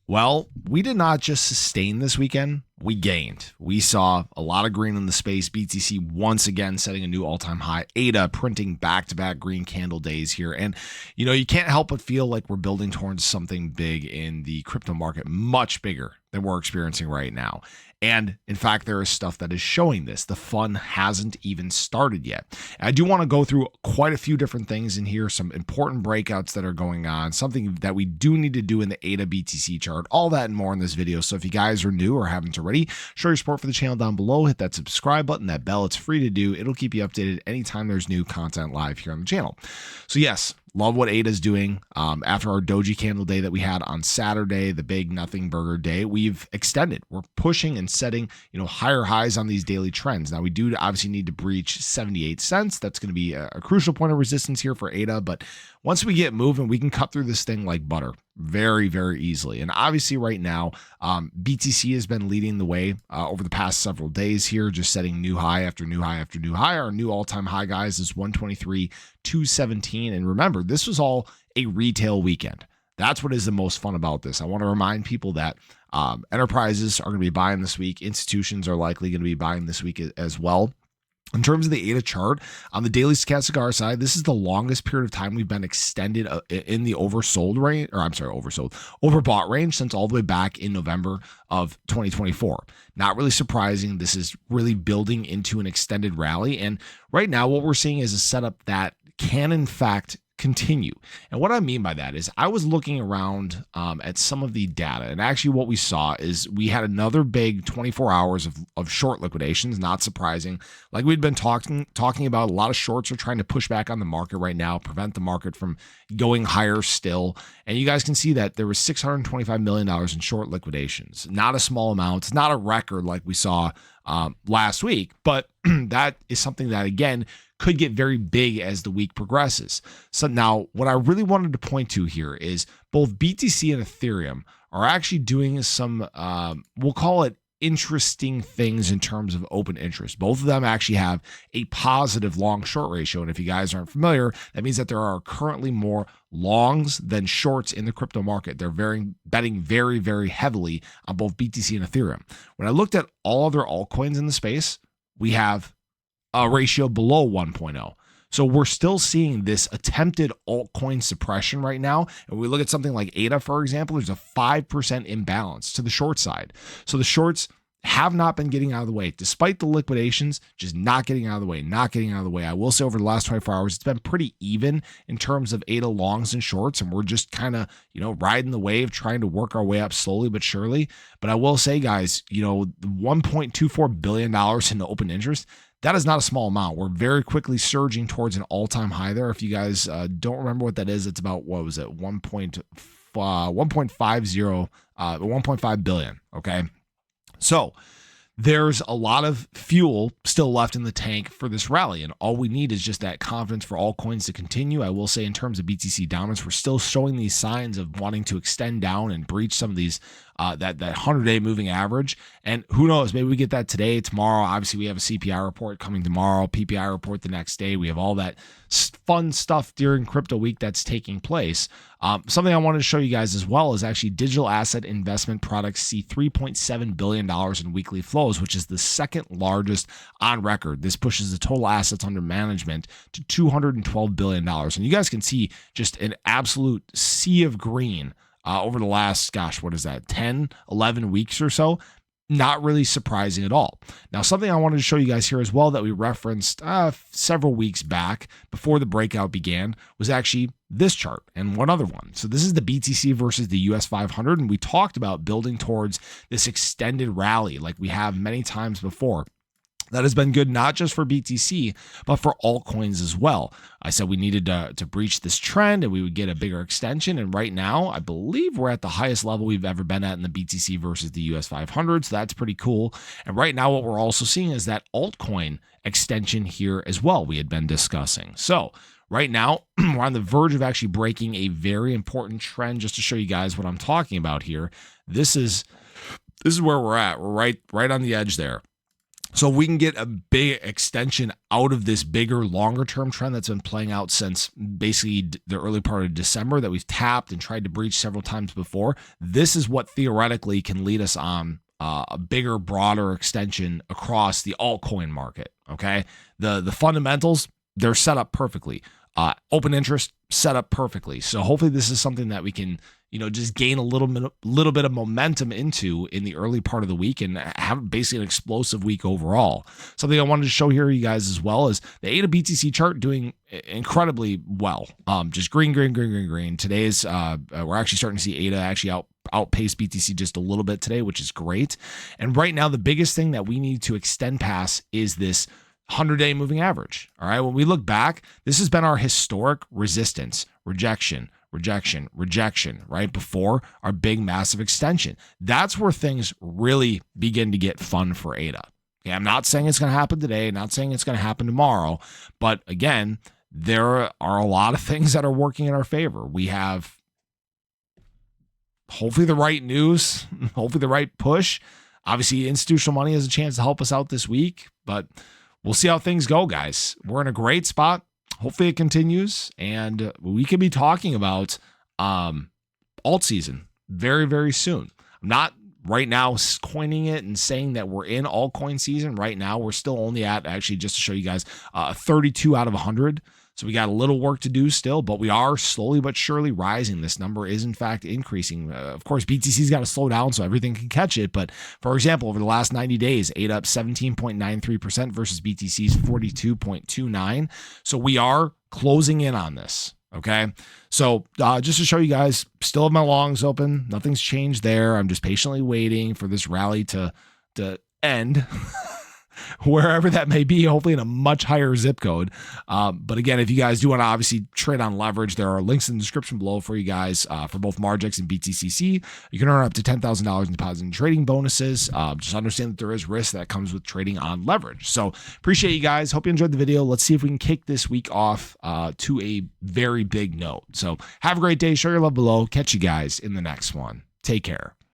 Well, we did not just sustain this weekend, we gained. We saw a lot of green in the space. BTC once again setting a new all-time high. ADA printing back-to-back green candle days here. And, you can't help but feel like we're building towards something big in the crypto market, much bigger than we're experiencing right now. And in fact, there is stuff that is showing this. The fun hasn't even started yet. And I do want to go through quite a few different things in here, some important breakouts that are going on, something that we do need to do in the ADA BTC chart, all that and more in this video. So if you guys are new or haven't already, show your support for the channel down below. Hit that subscribe button, that bell. It's free to do. It'll keep you updated anytime there's new content live here on the channel. So yes, love what ADA's doing. After our doji candle day that we had on Saturday, the big nothing burger day, we've extended. We're pushing and setting, higher highs on these daily trends. Now we do obviously need to breach 78 cents. That's going to be a crucial point of resistance here for ADA. But once we get moving, we can cut through this thing like butter very, very easily. And obviously right now, BTC has been leading the way over the past several days here, just setting new high after new high after new high. Our new all-time high, guys, is 123.217. And remember, this was all a retail weekend. That's what is the most fun about this. I want to remind people that enterprises are going to be buying this week. Institutions are likely going to be buying this week as well. In terms of the ADA chart, on the daily stochastic R side, this is the longest period of time we've been extended in the overbought range since all the way back in November of 2024. Not really surprising. This is really building into an extended rally. And right now, what we're seeing is a setup that can, in fact, continue. And what I mean by that is I was looking around at some of the data, and actually what we saw is we had another big 24 hours of short liquidations. Not surprising. Like we'd been talking about, a lot of shorts are trying to push back on the market right now, prevent the market from going higher still. And you guys can see that there was $625 million in short liquidations. Not a small amount. It's not a record like we saw last week, but that is something that, again, could get very big as the week progresses. So now what I really wanted to point to here is both BTC and Ethereum are actually doing some, we'll call it interesting things in terms of open interest. Both of them actually have a positive long short ratio. And if you guys aren't familiar, that means that there are currently more longs than shorts in the crypto market. They're betting very, very heavily on both BTC and Ethereum. When I looked at all other altcoins in the space, we have a ratio below 1.0. So we're still seeing this attempted altcoin suppression right now. And we look at something like ADA, for example, there's a 5% imbalance to the short side. So the shorts have not been getting out of the way, despite the liquidations, just not getting out of the way, not getting out of the way. I will say over the last 24 hours, it's been pretty even in terms of ADA longs and shorts. And we're just kind of, riding the wave, trying to work our way up slowly but surely. But I will say, guys, the $1.24 billion in the open interest, that is not a small amount. We're very quickly surging towards an all-time high there. If you guys don't remember what that is, it's about, 1.5 billion. Okay. So there's a lot of fuel still left in the tank for this rally. And all we need is just that confidence for all coins to continue. I will say in terms of BTC dominance, we're still showing these signs of wanting to extend down and breach some of these that 100-day moving average. And who knows, maybe we get that today, tomorrow. Obviously, we have a CPI report coming tomorrow, PPI report the next day. We have all that fun stuff during crypto week that's taking place. Something I wanted to show you guys as well is actually digital asset investment products see $3.7 billion in weekly flows, which is the second largest on record. This pushes the total assets under management to $212 billion. And you guys can see just an absolute sea of green over the last, 10, 11 weeks or so. Not really surprising at all. Now, something I wanted to show you guys here as well that we referenced several weeks back before the breakout began was actually this chart and one other one. So this is the BTC versus the US 500, and we talked about building towards this extended rally like we have many times before. That has been good, not just for BTC, but for altcoins as well. I said we needed to breach this trend and we would get a bigger extension. And right now, I believe we're at the highest level we've ever been at in the BTC versus the US 500. So that's pretty cool. And right now, what we're also seeing is that altcoin extension here as well we had been discussing. So right now, we're on the verge of actually breaking a very important trend. Just to show you guys what I'm talking about here. This is where we're at. We're right on the edge there. So if we can get a big extension out of this bigger, longer term trend that's been playing out since basically the early part of December that we've tapped and tried to breach several times before, this is what theoretically can lead us on a bigger, broader extension across the altcoin market. Okay. The fundamentals, they're set up perfectly. Open interest set up perfectly. So hopefully this is something that we can, just gain a little bit of momentum into in the early part of the week and have basically an explosive week overall. Something I wanted to show here, you guys, as well, is the ADA BTC chart doing incredibly well. Just green. Today's we're actually starting to see ADA actually outpace BTC just a little bit today, which is great. And right now, the biggest thing that we need to extend past is this 100-day moving average. All right. When we look back, this has been our historic resistance, rejection, right before our big, massive extension. That's where things really begin to get fun for ADA. Okay, I'm not saying it's going to happen today, not saying it's going to happen tomorrow, but again, there are a lot of things that are working in our favor. We have hopefully the right news, hopefully the right push. Obviously, institutional money has a chance to help us out this week, but we'll see how things go, guys. We're in a great spot. Hopefully it continues, and we could be talking about alt season very, very soon. I'm not right now coining it and saying that we're in altcoin season. Right now, we're still only at, actually, just to show you guys, 32 out of 100. So we got a little work to do still, but we are slowly but surely rising. This number is, in fact, increasing. Of course, BTC's got to slow down so everything can catch it. But for example, over the last 90 days, ADA up 17.93% versus BTC's 42.29. So we are closing in on this. Okay. So just to show you guys, still have my longs open. Nothing's changed there. I'm just patiently waiting for this rally to end. Wherever that may be, hopefully in a much higher zip code. But again, if you guys do want to obviously trade on leverage, there are links in the description below for you guys for both Margex and BTCC. You can earn up to $10,000 in deposit and trading bonuses. Just understand that there is risk that comes with trading on leverage. So appreciate you guys. Hope you enjoyed the video. Let's see if we can kick this week off to a very big note. So have a great day. Show your love below. Catch you guys in the next one. Take care.